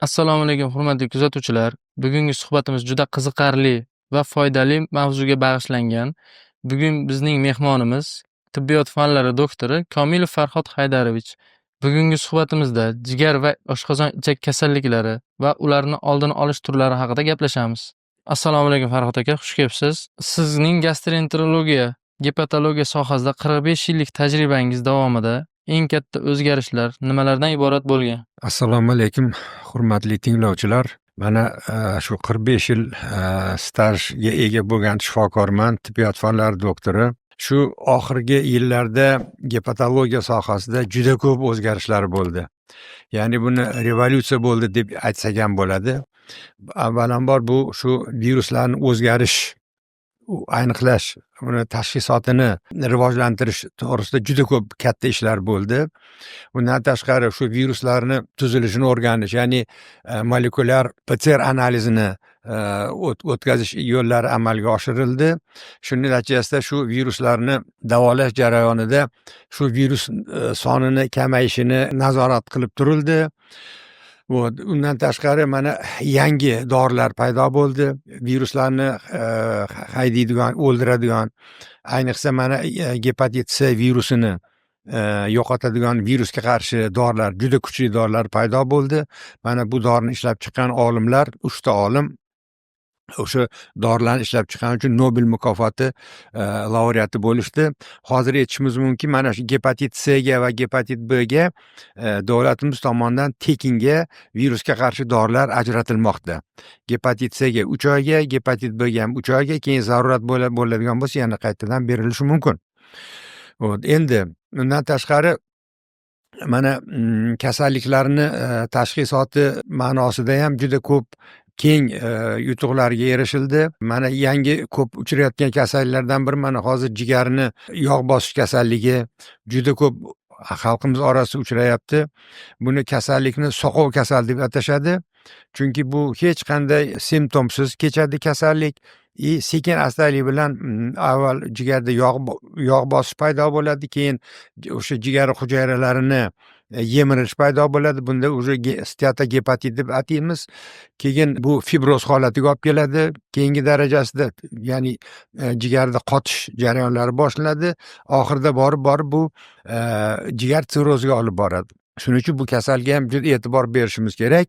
Assalomu alaykum, hurmatli kuzatuvchilar. Bugungi suhbatimiz juda qiziqarli va foydali mavzuga bag'ishlangan. Bugun bizning mehmonimiz tibbiyot fanlari doktori Komilov Farhod Haydarovich. Bugungi suhbatimizda jigar va oshqozon ichak kasalliklari va ularni oldini olish turlari haqida gaplashamiz. Assalomu alaykum Farhod aka, xush kelibsiz. Sizning gastroenterologiya, gepatologiya sohasida 45 yillik tajribangiz davomida eng katta o'zgarishlar nimalardan iborat bo'lgan? Assalomu alaykum, hurmatli tinglovchilar. Mana shu 45 yil stajga ega bo'lgan shifokorman, tibbiyot fanlari doktori. Shu oxirgi yillarda gepatologiya sohasida juda ko'p o'zgarishlar bo'ldi. Ya'ni buni revolyutsiya bo'ldi deb aytsak ham bo'ladi. Avvalambor bu shu viruslarni o'zgarish, aniqlash, uni tashxisotini rivojlantirish to'g'risida juda ko'p katta ishlar bo'ldi. Bundan tashqari shu viruslarni tuzilishini o'rganish, ya'ni molekulyar PCR analizini o'tkazish yo'llari amalga oshirildi. Shuning natijasida shu viruslarni davolash jarayonida shu virus sonini kamayishini nazorat qilib turildi. Undan tashqari mana yangi dorilar paydo bo'ldi, viruslarni haydaydigan, o'ldiradigan, ayniqsa mana gepatit C virusini yo'qotadigan virusga qarshi dorilar, juda kuchli dorilar paydo bo'ldi. Mana bu dorini ishlab chiqqan olimlar, 3 ta olim o'sha dorilarni ishlab chiqqani uchun Nobel mukofoti laureati bo'lishdi. Hozir aytishimiz mumkin, mana shu gepatit C ga va gepatit B ga davlatimiz tomonidan tekinga virusga qarshi dorilar ajratilmoqda. Gepatit C ga 3 oyga, gepatit B ga ham 3 oyga, keyin zarurat bo'ladigan bo'lsa yana qaytadan berilishi mumkin. Endi undan tashqari mana kasalliklarni tashxisoti ma'nosida ham juda ko'p keng yutuqlarga erishildi. Mana yangi ko'p uchrayotgan kasalliklardan biri mana hozir jigarni yog' bosish kasalligi juda ko'p xalqimiz orasida uchrayapti. Buni kasallikni soqov kasal deb atashadi. Chunki bu hech qanday simptomsiz kechadi kasallik. Sekin astalik bilan avval jigarda yog' bosish paydo bo'ladi, keyin o'sha jigar hujayralarini yemirish paydo bo'ladi. Bunda уже steatogepatit deb ataymiz. Keyin bu fibroz holatiga olib keladi. Keyingi darajasida, ya'ni jigarda qotish jarayonlari boshlanadi. Oxirida borib bu jigar sirroziga olib boradi. Shuning uchun bu kasalga ham juda e'tibor berishimiz kerak.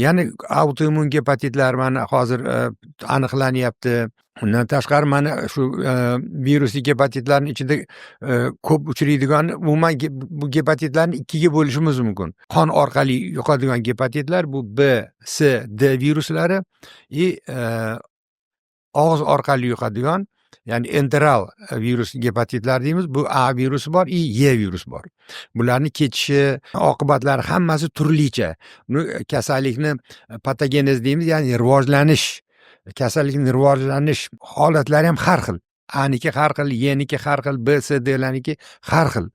Ya'ni autoimmun gepatitlar mana hozir aniqlanyapti. Undan tashqari mana shu virusli gepatitlarning ichida ko'p uchraydigan, umuman bu gepatitlarni ikkiga bo'lishimiz mumkin. Qon orqali yuqadigan gepatitlar bu B, C, D viruslari, og'iz orqali yuqadigan, ya'ni enteral virus gepatitlar deymiz. Bu A virusi bor, Y virusi bor. Bularni kechishi, oqibatlari hammasi turlicha. Buni kasallikni patogenez deymiz, ya'ni rivojlanish, kasallikning rivojlanish holatlari ham har xil. A'niki har xil, Y'niki har xil, B, C, D'larniki har xil.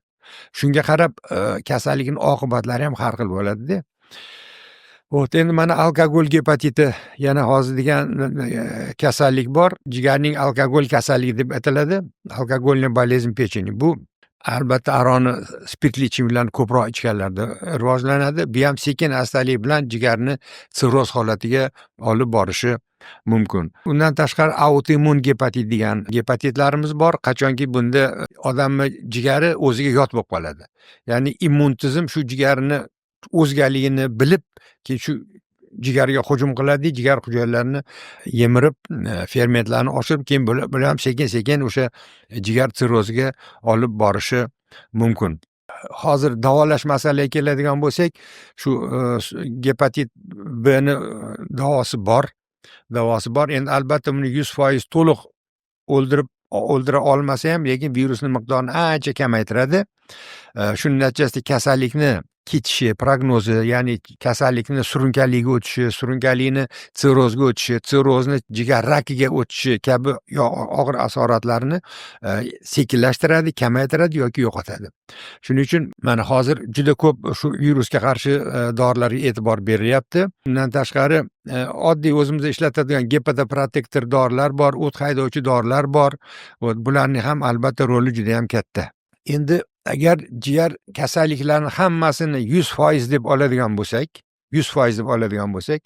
Shunga qarab kasallikning oqibatlari ham har xil bo'ladi-da. Endi mana alkogol gepatiti yana hozir degan kasallik bor. Jigarning alkogol kasalligi deb ataladi. Alkogolniy bolezn pecheni. Bu albatta aroni spirtli ichimliklarni ko'proq ichganlarda rivojlanadi. Bu ham sekin astalik bilan jigarni sirroz holatiga olib borishi mumkin. Undan tashqari autoimmun gepatit degan gepatitlarimiz bor. Qachonki bunda odamni jigari o'ziga yot bo'lib qoladi. Ya'ni immun tizim shu jigarni o'zgaligini bilib, keyin shu jigarga hujum qiladi, jigar hujayralarini yemirib, fermentlarni oshirib, keyin bular ham sekin-sekin o'sha jigar sirroziga olib borishi mumkin. Hozir davolash masalasiga keladigan bo'lsak, shu gepatit B ni davosi bor. Endi albatta buni 100% to'liq o'ldira olmasa ham, lekin virusning miqdorini ancha kamaytiradi. Shuning natijasida kasallikni ketishi, prognozi, ya'ni kasallikni surunkaliga o'tishi, surunkalikni sirrozga o'tishi, sirrozni jigar rakiga o'tishi kabi og'ir asoratlarni sekinlashtiradi, kamaytiradi yoki yo'qotadi. Shuning uchun mana hozir juda ko'p shu virusga qarshi dorilarga e'tibor berilyapti. Undan tashqari oddiy o'zimizda ishlatadigan gepatoprotektor dorilar bor, o't haydovchi dorilar bor. Bularning ham albatta roli juda ham katta. Endi agar jigar kasalliklarini hammasini 100% deb oladigan bo'lsak, 100% deb oladigan bo'lsak,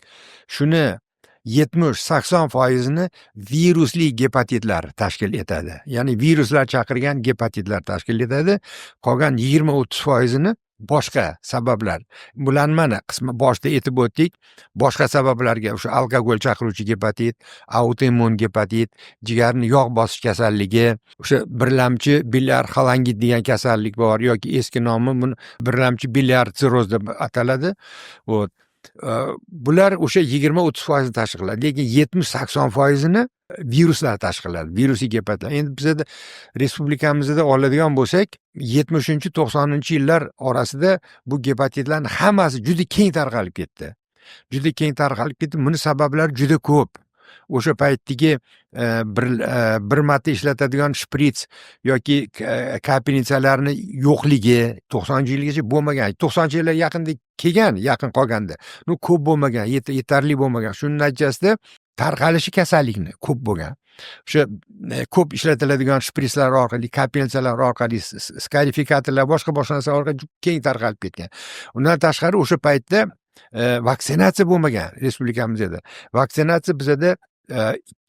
shuni 70-80%ni virusli gepatitlar tashkil etadi. Ya'ni viruslar chaqirgan gepatitlar tashkil etadi. Qolgan 20-30%ni boshqa sabablar. Bularni mana boshda aytib o'tdik. Boshqa sabablarga o'sha alkogol chaqiruvchi gepatit, autoimmun gepatit, jigarni yog' bosish kasalligi, o'sha birlamchi biliar xolangit degan kasallik bor yoki eski nomi buni birlamchi biliar sirroz deb ataladi. Bular o'sha 20-30% tashkil qiladi. Lekin 70-80%ni viruslar tashkil qiladi. Virusiy gepatitlar. Endi bizda respublikamizda oladigan bo'lsak, 70-90-yillar orasida bu gepatitlarning hammasi juda keng tarqalib ketdi. Juda keng tarqalib ketdi. Buni sabablari juda ko'p. O'sha paytdagi bir marta ishlatadigan shprits yoki kapelnitsalarni yo'qligi 90-yilgacha bo'lmagan. 90-yillar yaqinda kelgan, yaqin qolganda. Bu ko'p bo'lmagan, yetarli bo'lmagan. Shuning natijasida tarqalishi kasallikni ko'p bo'lgan. O'sha ko'p ishlatiladigan shpritslar orqali, kapelnitsalar orqali, skarifikatorlar, boshqa narsalar orqali keng tarqalib ketgan. Undan tashqari o'sha paytda vaksinatsiya bo'lmagan respublikamizda. Vaksinatsiya bizda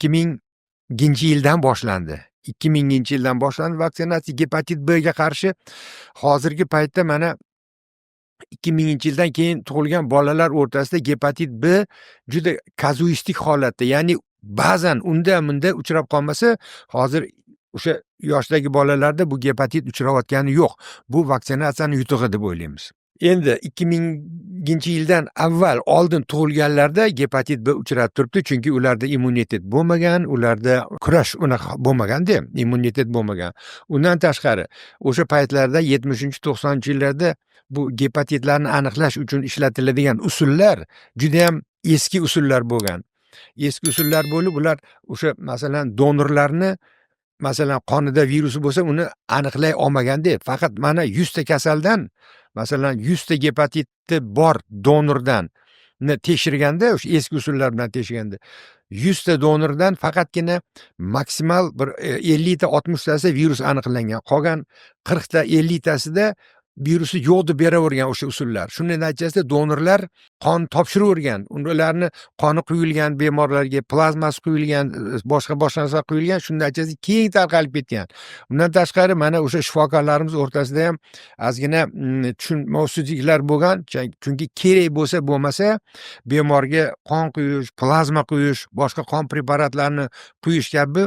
2000-yildan boshlandi. 2000-yildan boshlandi vaksinatsiya gepatit B ga qarshi. Hozirgi paytda mana 2000-yildan keyin tug'ilgan bolalar o'rtasida gepatit B juda kazuistik holatda, ya'ni ba'zan unda uchrab qolmasa, hozir o'sha yoshdagi bolalarda bu gepatit uchrayotgani yo'q. Bu vaksinatsiyaning yutug'i deb o'ylaymiz. Endi 2000-yildan avval oldin tug'ilganlarda gepatit B uchrab turibdi, chunki ularda immunitet bo'lmagan, ularda kurash unaqa bo'lmaganda, immunitet bo'lmagan. Undan tashqari, o'sha paytlarda 70-90-yillarda bu gepatitlarni aniqlash uchun ishlatiladigan usullar juda ham eski usullar bo'lgan. Eski usullar bo'lib, ular o'sha masalan donorlarni masalan qonida virusi bo'lsa, uni aniqlay olmaganda, faqat mana 100 ta kasaldan masalan 100 ta gepatiti bor donordan tekshirganda, o'sha eski usullar bilan tekshirganda 100 ta donordan faqatgina maksimal bir 50 ta 60 tasi virus aniqlangan. Qolgan 40 ta 50 tasida virusi yo'q deb beravergan o'sha usullar. Shunday natijasida donorlar qon topshiravergan. Ularni qoni quyilgan bemorlarga plazmasi quyilgan, boshqa narsa quyilgan. Shunday natijasida keng tarqalib ketgan. Undan tashqari mana o'sha shifokorlarimiz o'rtasida ham ozgina tushunmovsizliklar bo'lgan. Chunki kerak bo'lsa bo'lmasa bemorga qon quyish, plazma quyish, boshqa qon preparatlarini quyish kabi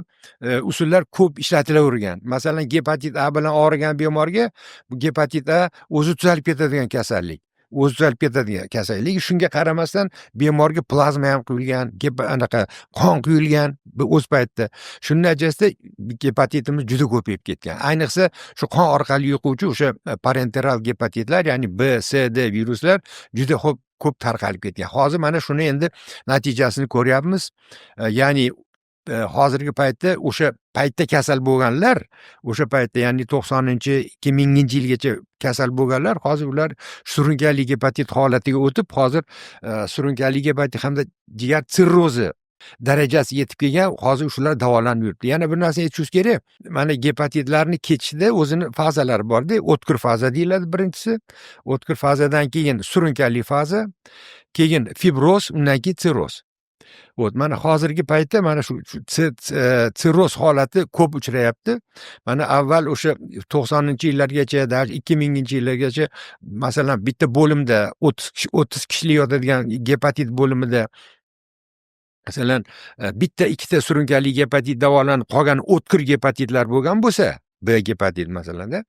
usullar ko'p ishlatilavergan. Masalan, gepatit A bilan og'rigan bemorga bu gepatit A o'zi tuzalib ketadigan kasallik. Shunga qaramasdan bemorga plazma ham quyilgan, anaqa qon quyilgan o'z paytida. Shuning natijasida gepatitimiz juda ko'payib ketgan. Ayniqsa shu qon orqali yuquvchi o'sha parenteral gepatitlar, ya'ni B, C, D viruslar juda ko'p tarqalib ketgan. Hozir mana shuni endi natijasini ko'ryapmiz. Ya'ni hozirgi paytda o'sha paytda kasal bo'lganlar, o'sha paytda ya'ni 90-2000-yilgacha kasal bo'lganlar, hozir ular surunkali gepatit holatiga o'tib, hozir surunkali gepatit hamda jigar sirrozi darajasi yetib kelgan, hozir shular davolanib yuribdi. Yana bir narsa aytishimiz kerak. Mana gepatitlarni ketishida o'zini fazalari bor-da. O'tkir faza deyiladi birinchisi. O'tkir fazadan keyin surunkali faza, keyin fibroz, undan keyin sirroz. Mana hozirgi paytda mana shu sirroz holati ko'p uchrayapti. Mana avval o'sha 90-yillargacha, 2000-yillargacha masalan bitta bo'limda 30 kishilik yotadigan gepatit bo'limida masalan bitta ikkita surunkali gepatit davolanib qolgan o'tkir gepatitlar bo'lgan bo'lsa, B gepatit masalanda,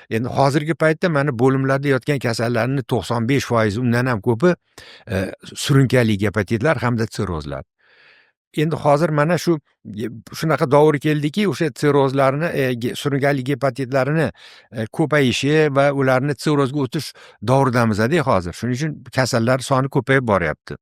endi hozirgi paytda mana bo'limlarda yotgan kasallarning 95% undan ham ko'pi surunkali gepatitlar hamda sirrozlar. Endi hozir mana shunaqa davr keldiki, o'sha sirrozlarni, surunkali gepatitlarini ko'payishi va ularni sirrozga o'tish davridamizda hozir. Shuning uchun kasallar soni ko'payib boryapti.